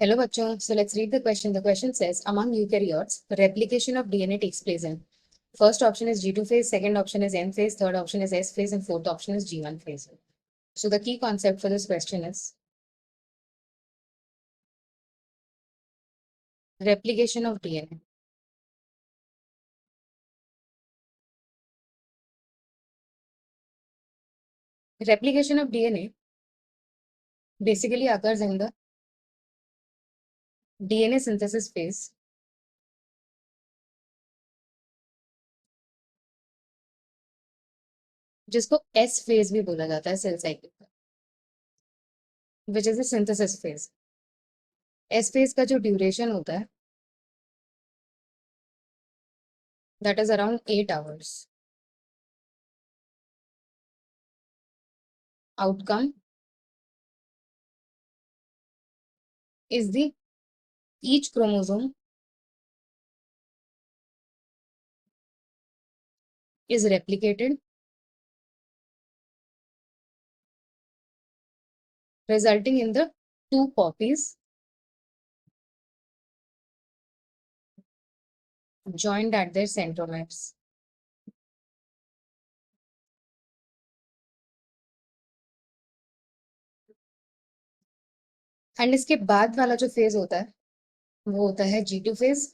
Hello, bachon. So let's read the question. The question says, among eukaryotes, the replication of DNA takes place in first option is G2 phase, second option is N phase, third option is S phase, and fourth option is G1 phase. So the key concept for this question is replication of DNA. Replication of DNA basically occurs in the DNA synthesis phase, जिसको S phase भी बोला जाता है cell cycle का, which is the synthesis phase. S phase का जो duration होता है that is around 8 hours. Outcome is the each chromosome is replicated, resulting in the two copies joined at their centromeres. And इसके बाद वाला जो phase होता है वो होता है G2 फेज.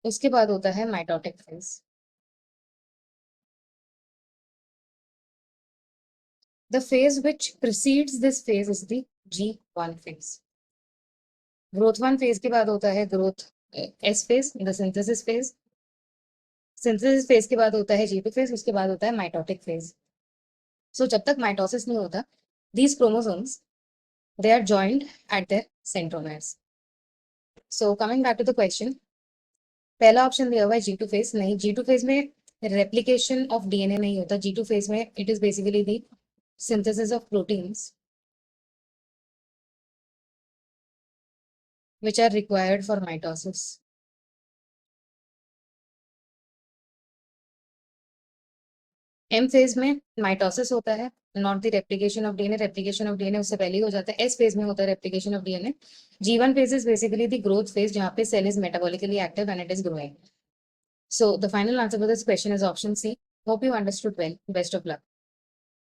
उसके बाद होता है mitotic phase. The phase which precedes this phase is the G1 phase. Growth 1 phase के बाद होता है growth S phase, the synthesis phase. Synthesis phase के बाद होता है G2 फेज, उसके बाद होता है माइटोटिक फेज. सो जब तक माइटोसिस नहीं होता, these chromosomes they are joined at their centromeres. So coming back to the question, पहला ऑप्शन दिया हुआ है G2 फेज. नहीं, G2 फेज में रेप्लिकेशन ऑफ डीएनए नहीं होता. G2 फेज में it is basically the synthesis of proteins which are required for mitosis. M phase में माइटोसिस होता है, not the replication of DNA. Replication of DNA उससे पहले ही हो जाता है. S फेज में होता है replication of DNA. G1 phase is basically the growth phase, जहां पे cell is metabolically active and it is growing. So the final answer for this question is option C. Hope you understood well. Best of luck.